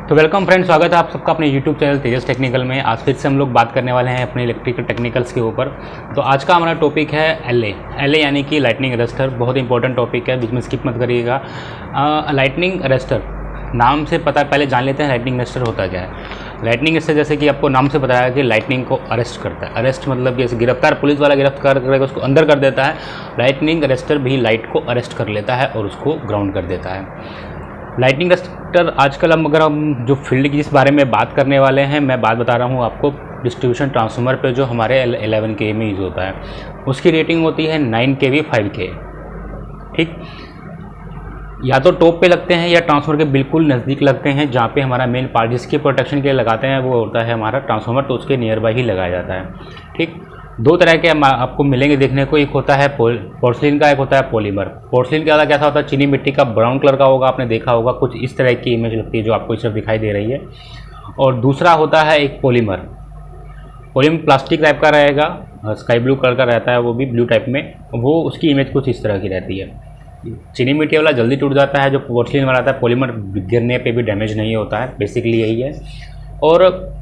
तो welcome friends, स्वागत है आप सबका अपने यूट्यूब चैनल तेजस टेक्निकल में। आज फिर से हम लोग बात करने वाले हैं अपने इलेक्ट्रिकल टेक्निकल्स के ऊपर। तो आज का हमारा टॉपिक है एल ए यानी कि लाइटनिंग अरेस्टर। बहुत इंपॉर्टेंट टॉपिक है, बीच में स्किप मत करिएगा। लाइटनिंग अरेस्टर नाम से पता, पहले जान लेते हैं लाइटनिंग अरेस्टर होता क्या है। लाइटनिंग अरेस्टर जैसे कि आपको नाम से बताया कि लाइटनिंग को अरेस्ट करता है। अरेस्ट मतलब जैसे गिरफ्तार, पुलिस वाला गिरफ्तार करेगा उसको अंदर कर देता है, लाइटनिंग अरेस्टर भी लाइट को अरेस्ट कर लेता है और उसको ग्राउंड कर देता है। लाइटनिंग अरेस्टर आजकल हम जो फील्ड की जिस बारे में बात करने वाले हैं, मैं बात बता रहा हूँ आपको डिस्ट्रीब्यूशन ट्रांसफार्मर पे जो हमारे 11 के में यूज़ होता है। उसकी रेटिंग होती है 9 kV 5 k। ठीक, या तो टॉप पे लगते हैं या ट्रांसफार्मर के बिल्कुल नज़दीक लगते हैं, जहाँ पे हमारा मेन पार्ट जिसके प्रोटेक्शन के लिए लगाते हैं वो होता है हमारा ट्रांसफार्मर, तो उसके नियर बाई ही लगाया जाता है। ठीक, दो तरह के आपको मिलेंगे देखने को, एक होता है पोर्सिलिन का, एक होता है पॉलीमर। पोर्सिलिन का कैसा होता है, चीनी मिट्टी का, ब्राउन कलर का होगा, आपने देखा होगा, कुछ इस तरह की इमेज लगती है जो आपको इस तरफ दिखाई दे रही है। और दूसरा होता है एक पॉलीमर। पॉलीमर प्लास्टिक टाइप का रहेगा, स्काई ब्लू कलर का रहता है, वो भी ब्लू टाइप में, वो उसकी इमेज कुछ इस तरह की रहती है। चीनी मिट्टी वाला जल्दी टूट जाता है, जो पोर्सिलिन वाला आता है पॉलीमर गिरने पे भी डैमेज नहीं होता है, बेसिकली यही है। और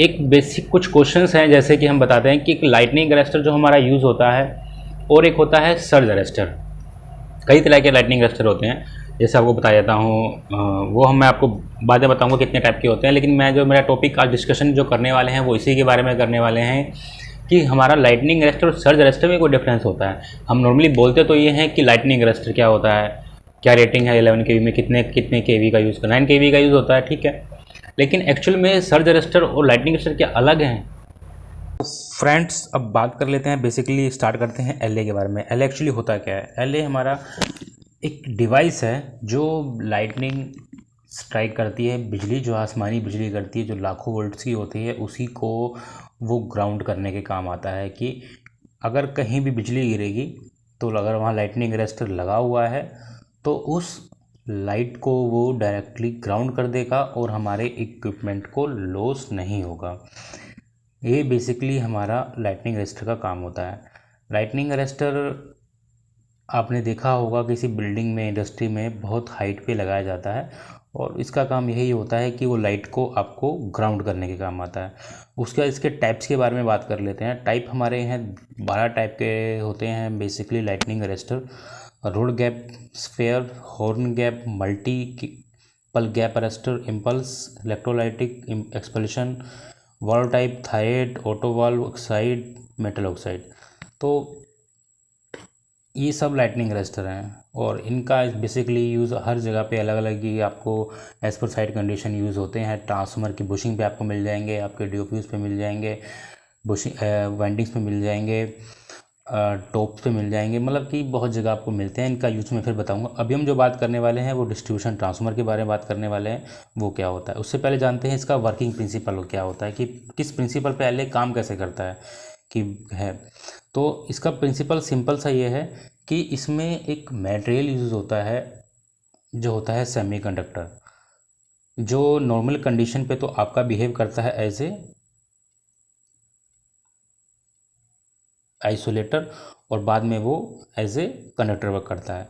एक बेसिक कुछ क्वेश्चंस हैं, जैसे कि हम बताते हैं कि एक लाइटनिंग अरेस्टर जो हमारा यूज़ होता है और एक होता है सर्ज अरेस्टर। कई तरह के लाइटनिंग अरेस्टर होते हैं, जैसे आपको बता देता हूँ, वो मैं आपको बाद में बताऊँगा कितने टाइप के होते हैं। लेकिन मैं जो मेरा टॉपिक आज डिस्कशन जो करने वाले हैं वो इसी के बारे में करने वाले हैं कि हमारा लाइटनिंग अरेस्टर और सर्ज अरेस्टर में कोई डिफरेंस होता है। हम नॉर्मली बोलते तो ये हैं कि लाइटनिंग अरेस्टर क्या होता है, क्या रेटिंग है 11 kV में, कितने kV का यूज़ करना, 9 kV का यूज़ होता है, ठीक है। लेकिन एक्चुअल में सर्ज अरेस्टर और लाइटनिंग अरेस्टर क्या अलग हैं। फ्रेंड्स, अब बात कर लेते हैं, बेसिकली स्टार्ट करते हैं एल ए के बारे में। एल ए एक्चुअली होता क्या है। एल ए हमारा एक डिवाइस है जो लाइटनिंग स्ट्राइक करती है, बिजली जो आसमानी बिजली करती है, जो लाखों वोल्ट्स की होती है, उसी को वो ग्राउंड करने के काम आता है। कि अगर कहीं भी बिजली गिरेगी तो अगर वहाँ लाइटनिंग अरेस्टर लगा हुआ है तो उस लाइट को वो डायरेक्टली ग्राउंड कर देगा और हमारे इक्विपमेंट को लॉस नहीं होगा। ये बेसिकली हमारा लाइटनिंग अरेस्टर का काम होता है। लाइटनिंग अरेस्टर आपने देखा होगा किसी बिल्डिंग में, इंडस्ट्री में बहुत हाइट पे लगाया जाता है और इसका काम यही होता है कि वो लाइट को आपको ग्राउंड करने के काम आता है। उसके बाद इसके टाइप्स के बारे में बात कर लेते हैं। टाइप हमारे यहाँ 12 टाइप के होते हैं basically lightning arrester. Rod gap sphere, horn gap, multiple gap arrester, impulse, electrolytic expulsion, valve type, thyrite, auto valve, oxide, metal oxide. तो ये सब लाइटनिंग अरेस्टर हैं और इनका बेसिकली यूज़ हर जगह पे अलग अलग ही आपको as per site condition use होते हैं। ट्रांसफार्मर की बुशिंग पे आपको मिल जाएंगे, आपके डीओफ्यूज़ पे मिल जाएंगे, बुशिंग वाइंडिंग्स पे मिल जाएंगे, टॉप्स पे मिल जाएंगे, मतलब कि बहुत जगह आपको मिलते हैं। इनका यूज़ मैं फिर बताऊंगा। अभी हम जो बात करने वाले हैं वो डिस्ट्रीब्यूशन ट्रांसफार्मर के बारे में बात करने वाले हैं, वो क्या होता है। उससे पहले जानते हैं इसका वर्किंग प्रिंसिपल क्या होता है, कि किस प्रिंसिपल पे पहले काम कैसे करता है कि है। तो इसका प्रिंसिपल सिंपल सा ये है कि इसमें एक मटेरियल यूज़ होता है जो होता है सेमीकंडक्टर, जो नॉर्मल कंडीशन पे तो आपका बिहेव करता है एज ए आइसोलेटर और बाद में वो एज ए कंडक्टर वर्क करता है।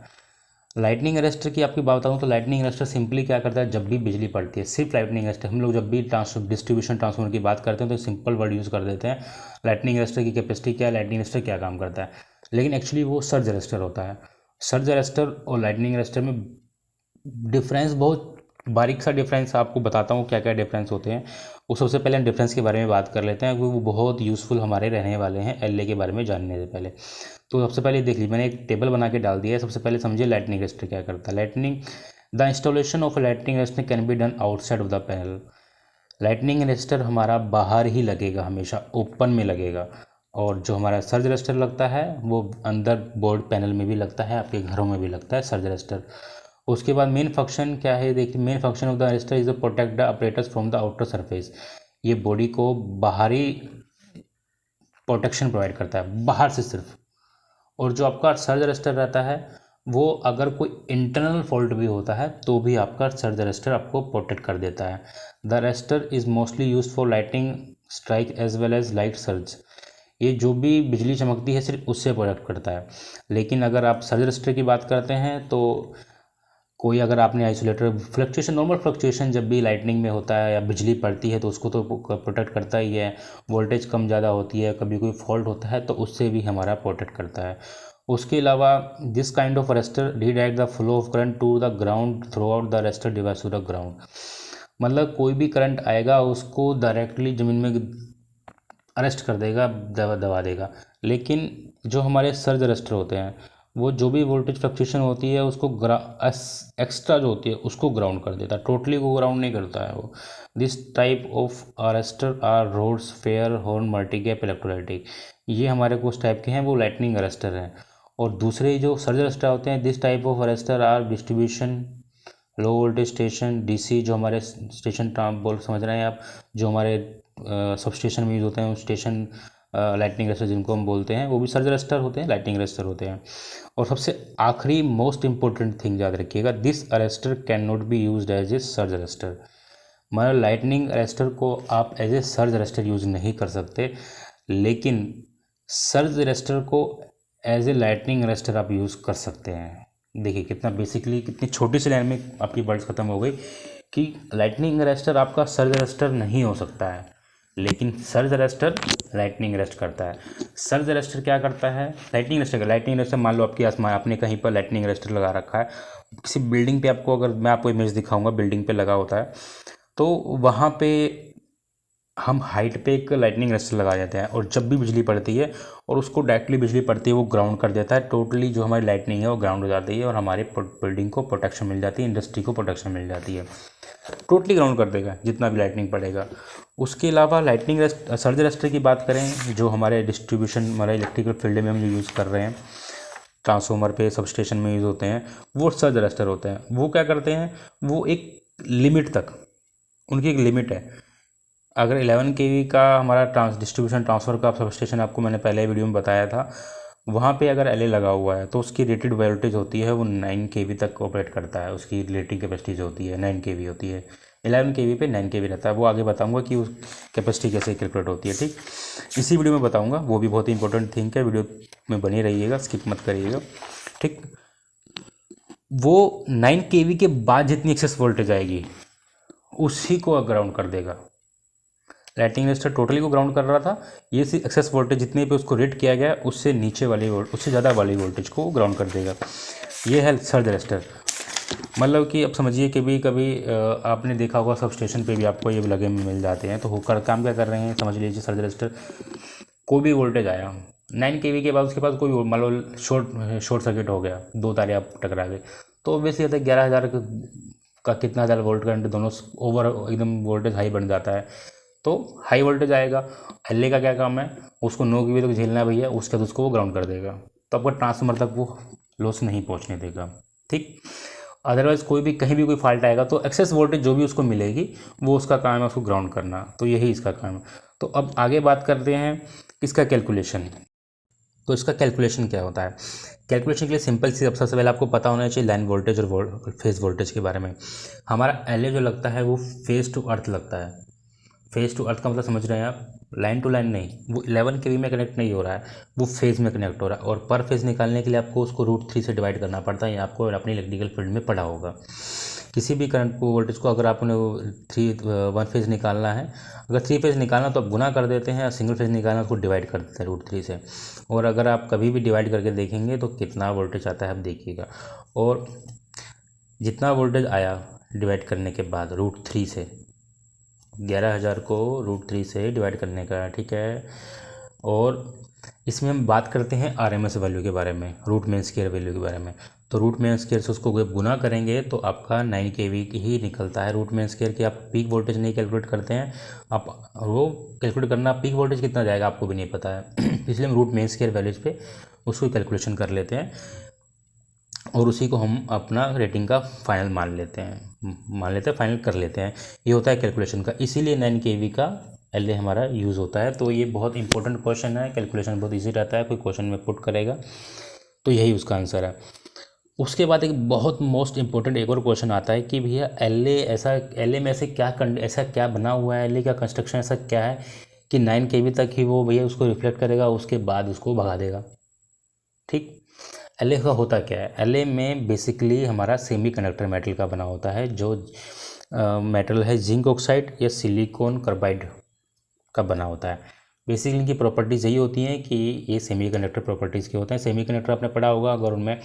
लाइटनिंग अरेस्टर की आपकी बात बताऊँ तो लाइटनिंग अरेस्टर सिंपली क्या करता है, जब भी बिजली पड़ती है, सिर्फ लाइटनिंग अरेस्टर, हम लोग जब भी डिस्ट्रीब्यूशन ट्रांसफार्मर की बात करते हैं तो सिंपल वर्ड यूज़ कर देते हैं। लाइटनिंग अरेस्टर की कैपेसिटी क्या है, लाइटनिंग अरेस्टर क्या काम करता है, लेकिन एक्चुअली वो सर्ज अरेस्टर होता है। सर्ज अरेस्टर और लाइटनिंग अरेस्टर में डिफरेंस, बहुत बारीक सा डिफरेंस आपको बताता हूँ क्या क्या डिफरेंस होते हैं। वो सबसे पहले हम डिफरेंस के बारे में बात कर लेते हैं, क्योंकि वो बहुत यूज़फुल हमारे रहने वाले हैं एल ए के बारे में जानने से पहले। तो सबसे पहले देख लीजिए, मैंने एक टेबल बना के डाल दिया है। सबसे पहले समझिए लाइटनिंग अरेस्टर क्या करता है। Lightning the installation of lightning arrester can be done outside of the panel. Lightning arrester हमारा बाहर ही लगेगा, हमेशा ओपन में लगेगा। और जो हमारा सर्ज अरेस्टर लगता है वो अंदर बोर्ड पैनल में भी लगता है, आपके घरों में भी लगता है सर्ज अरेस्टर। उसके बाद मेन फंक्शन क्या है, देखिए main function of the arrester is protect the operators from the outer surface. ये बॉडी को बाहरी प्रोटेक्शन प्रोवाइड करता है, बाहर से सिर्फ। और जो आपका सर्ज अरेस्टर रहता है वो अगर कोई इंटरनल फॉल्ट भी होता है तो भी आपका सर्ज अरेस्टर आपको प्रोटेक्ट कर देता है। The arrester is mostly use for lighting strike as well as light surge. ये जो भी बिजली चमकती है सिर्फ उससे प्रोटेक्ट करता है। लेकिन अगर आप सर्ज अरेस्टर की बात करते हैं तो कोई अगर आपने आइसोलेटर फ्लक्चुएशन, नॉर्मल फ्लक्चुएशन जब भी लाइटनिंग में होता है या बिजली पड़ती है तो उसको तो प्रोटेक्ट करता ही है। वोल्टेज कम ज़्यादा होती है, कभी कोई फॉल्ट होता है तो उससे भी हमारा प्रोटेक्ट करता है। उसके अलावा this kind of arrester redirect the flow of current to the ground throughout the arrester device to the ground. मतलब कोई भी करंट आएगा उसको डायरेक्टली ज़मीन में अरेस्ट कर देगा, दबा देगा। लेकिन जो हमारे सर्ज अरेस्टर होते हैं वो जो भी वोल्टेज फ्लक्चुएशन होती है उसको एक्स्ट्रा जो होती है उसको ग्राउंड कर देता है, टोटली को ग्राउंड नहीं करता है वो। This type of arrester are rods, sphere, horn, multigap, electrolytic. ये हमारे कुछ टाइप के हैं, वो लाइटनिंग अरेस्टर हैं। और दूसरे जो सर्ज अरेस्टर होते हैं, this type of arrester are distribution low voltage station, DC जो हमारे स्टेशन बोल समझ रहे हैं आप, जो हमारे सब स्टेशन में यूज़ होते हैं, स्टेशन लाइटनिंग अरेस्टर जिनको हम बोलते हैं, वो भी सर्ज अरेस्टर होते हैं, लाइटनिंग अरेस्टर होते हैं। और सबसे आखिरी मोस्ट इंपॉर्टेंट थिंग याद रखिएगा, this arrester can not be used as a surge arrester. मतलब लाइटनिंग अरेस्टर को आप as a surge arrester use नहीं कर सकते, लेकिन सर्ज अरेस्टर को एज ए लाइटनिंग अरेस्टर आप यूज़ कर सकते हैं। देखिए कितना बेसिकली, कितनी छोटी सी लाइन में आपकी वर्ड्स खत्म हो गई कि लाइटनिंग अरेस्टर आपका सर्ज अरेस्टर नहीं हो सकता है, लेकिन सर्ज अरेस्टर लाइटनिंग अरेस्ट करता है। सर्ज अरेस्टर क्या करता है? लाइटनिंग अरेस्टर मान लो आपकी आसमान, आपने कहीं पर लाइटनिंग अरेस्टर लगा रखा है किसी बिल्डिंग पे, आपको अगर मैं आपको इमेज दिखाऊंगा, बिल्डिंग पे लगा होता है तो वहाँ पे हम हाइट पे एक लाइटनिंग अरेस्टर लगा देते हैं, और जब भी बिजली पड़ती है और उसको डायरेक्टली बिजली पड़ती है वो ग्राउंड कर देता है, टोटली जो हमारी लाइटनिंग है वो ग्राउंड हो जाती है और हमारे बिल्डिंग को प्रोटेक्शन मिल जाती है, इंडस्ट्री को प्रोटेक्शन मिल जाती है, टोटली ग्राउंड कर देगा जितना भी लाइटनिंग पड़ेगा। उसके अलावा लाइटनिंग सर्ज अरेस्टर की बात करें, जो हमारे डिस्ट्रीब्यूशन, हमारे इलेक्ट्रिकल फील्ड में हम जो यूज़ कर रहे हैं, ट्रांसफार्मर पे, सब स्टेशन में यूज़ होते हैं, वो सर्ज अरेस्टर होते हैं। वो क्या करते हैं, वो एक लिमिट तक, उनकी एक लिमिट है। अगर 11 kV का हमारा डिस्ट्रीब्यूशन ट्रांसफ़र का सब स्टेशन, आपको मैंने पहले वीडियो में बताया था, वहाँ पे अगर LA लगा हुआ है तो उसकी रेटेड वोल्टेज होती है वो 9 kV तक ऑपरेट करता है। उसकी रेटिंग कैपेसिटी जो होती है 9 kV होती है। 11 kV पे 9 kV रहता है। वो आगे बताऊंगा कि उस कैपेसिटी कैसे कैलकुलेट होती है, ठीक, इसी वीडियो में बताऊंगा। वो भी बहुत ही इंपॉर्टेंट थिंग है, वीडियो में बने रहिएगा, स्किप मत करिएगा, ठीक। वो 9 kV के बाद जितनी एक्सेस वोल्टेज आएगी उसी को ग्राउंड कर देगा। लाइटनिंग अरेस्टर टोटली को ग्राउंड कर रहा था, ये सी एक्सेस वोल्टेज जितने पे उसको रेट किया गया उससे नीचे वाली उससे ज़्यादा वाली वोल्टेज को ग्राउंड कर देगा। ये है सर्ज अरेस्टर। मतलब कि अब समझिए कि भी कभी आपने देखा होगा सब स्टेशन पे भी आपको ये लगे मिल जाते हैं, तो होकर काम क्या कर रहे हैं, समझ लीजिए सर्ज अरेस्टर, कोई भी वोल्टेज आया 9 kV के बाद उसके पास कोई मान लो शॉर्ट सर्किट हो गया, 2 तारे आप टकरा गए, तो ऑब्वियसली होता है 11,000 का कितना हज़ार वोल्ट करंट दोनों ओवर एकदम वोल्टेज हाई बन जाता है, तो हाई वोल्टेज आएगा। LA का क्या काम है, उसको 9 kV तक झेलना है भैया, उसके बाद उसको वो ग्राउंड कर देगा, तो आपका ट्रांसफार्मर तक वो लॉस नहीं पहुंचने देगा, ठीक। अदरवाइज़ कोई भी कहीं भी कोई फॉल्ट आएगा तो एक्सेस वोल्टेज जो भी उसको मिलेगी वो उसका काम है उसको ग्राउंड करना, तो यही इसका काम है। तो अब आगे बात करते हैं इसका कैलकुलेशन। तो इसका कैलकुलेशन क्या होता है? कैलकुलेशन के लिए सिंपल सी, अब सबसे पहले आपको पता होना चाहिए लाइन वोल्टेज और फेज़ वोल्टेज के बारे में। हमारा LA जो लगता है वो फेज़ टू अर्थ लगता है। फेज़ टू अर्थ का मतलब समझ रहे हैं आप, लाइन टू लाइन नहीं, वो 11 kV में कनेक्ट नहीं हो रहा है, वो फेज़ में कनेक्ट हो रहा है। और पर फेज़ निकालने के लिए आपको उसको √3 से डिवाइड करना पड़ता है, ये आपको अपने इलेक्ट्रिकल फील्ड में पढ़ा होगा। किसी भी करंट को, वोल्टेज को अगर आपने 1 फेज़ निकालना है, अगर 3 फेज़ निकालना तो आप गुना कर देते हैं, और सिंगल फेज़ निकालना उसको डिवाइड कर देते हैं √3 से। और अगर आप कभी भी डिवाइड करके देखेंगे तो कितना वोल्टेज आता है आप देखिएगा, और जितना वोल्टेज आया डिवाइड करने के बाद √3 से, 11,000 को √3 से डिवाइड करने का, ठीक है। और इसमें हम बात करते हैं RMS वैल्यू के बारे में, रूट मीन स्क्वायर वैल्यू के बारे में। तो रूट मीन स्क्वायर से उसको जब गुना करेंगे तो आपका 9 kV ही निकलता है। रूट मीन स्क्वायर की आप पीक वोल्टेज नहीं कैलकुलेट करते हैं, आप वो कैलकुलेट करना पीक वोल्टेज कितना जाएगा आपको भी नहीं पता है इसलिए हम रूट मीन स्क्वायर वैल्यूज पे उसको कैलकुलेशन कर लेते हैं, और उसी को हम अपना रेटिंग का फाइनल मान लेते हैं, फाइनल कर लेते हैं। ये होता है कैलकुलेशन का, इसीलिए 9 kV का LA हमारा यूज़ होता है। तो ये बहुत इंपॉर्टेंट क्वेश्चन है, कैलकुलेशन बहुत इजी रहता है, कोई क्वेश्चन में पुट करेगा तो यही उसका आंसर है। उसके बाद एक बहुत मोस्ट इंपॉर्टेंट एक और क्वेश्चन आता है कि भैया LA में ऐसा क्या बना हुआ है, LA का कंस्ट्रक्शन ऐसा क्या है कि 9 kV तक ही वो भैया उसको रिफ्लेक्ट करेगा, उसके बाद उसको भगा देगा, ठीक। एलए का होता क्या है? एलए में बेसिकली हमारा सेमी कंडक्टर मेटल का बना होता है, जो मेटल है जिंक ऑक्साइड या सिलिकॉन कार्बाइड का बना होता है। बेसिकली इनकी प्रॉपर्टीज़ यही होती हैं कि ये सेमीकंडक्टर प्रॉपर्टीज़ के होते हैं। सेमीकंडक्टर आपने पढ़ा होगा, अगर उनमें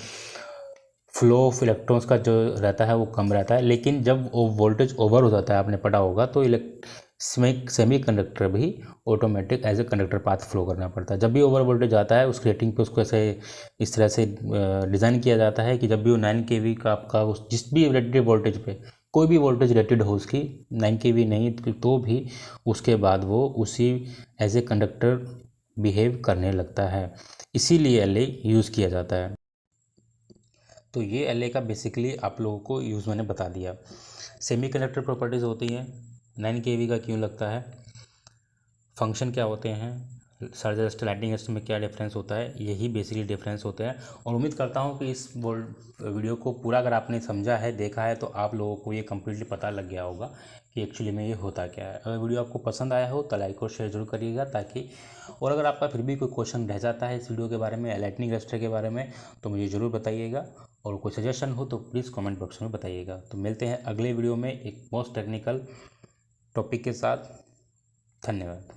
फ्लो ऑफ इलेक्ट्रॉन्स का जो रहता है वो कम रहता है, लेकिन जब वो वोल्टेज ओवर हो जाता है, आपने पढ़ा होगा, तो सेमी कंडक्टर भी automatic as a conductor path flow करना पड़ता है। जब भी ओवर वोल्टेज आता है उस रेटिंग पे उसको ऐसे इस तरह से डिज़ाइन किया जाता है कि जब भी वो 9 kV का आपका उस जिस भी रेटेड वोल्टेज पे, कोई भी वोल्टेज रेटेड हो उसकी 9 kV नहीं तो भी उसके बाद वो उसी एज ए कंडक्टर बिहेव करने लगता है। इसीलिए एलए यूज़ किया जाता है। तो ये एलए का बेसिकली आप लोगों को यूज़ मैंने बता दिया। सेमीकंडक्टर प्रॉपर्टीज़ होती हैं, 9 kV का क्यों लगता है, फंक्शन क्या होते हैं, सर्ज रेजिस्टर लाइटनिंग रेजिस्टर में क्या डिफरेंस होता है, यही बेसिकली डिफरेंस होते हैं। और उम्मीद करता हूँ कि इस वीडियो को पूरा अगर आपने समझा है, देखा है, तो आप लोगों को ये कम्प्लीटली पता लग गया होगा कि एक्चुअली में ये होता क्या है। अगर वीडियो आपको पसंद आया हो तो लाइक और शेयर जरूर करिएगा, ताकि और अगर आपका फिर भी कोई क्वेश्चन रह जाता है इस वीडियो के बारे में, लाइटनिंग रेजिस्टर के बारे में, तो मुझे ज़रूर बताइएगा। और कोई सजेशन हो तो प्लीज़ कमेंट बॉक्स में बताइएगा। तो मिलते हैं अगले वीडियो में एक मोस्ट टेक्निकल टॉपिक के साथ। धन्यवाद।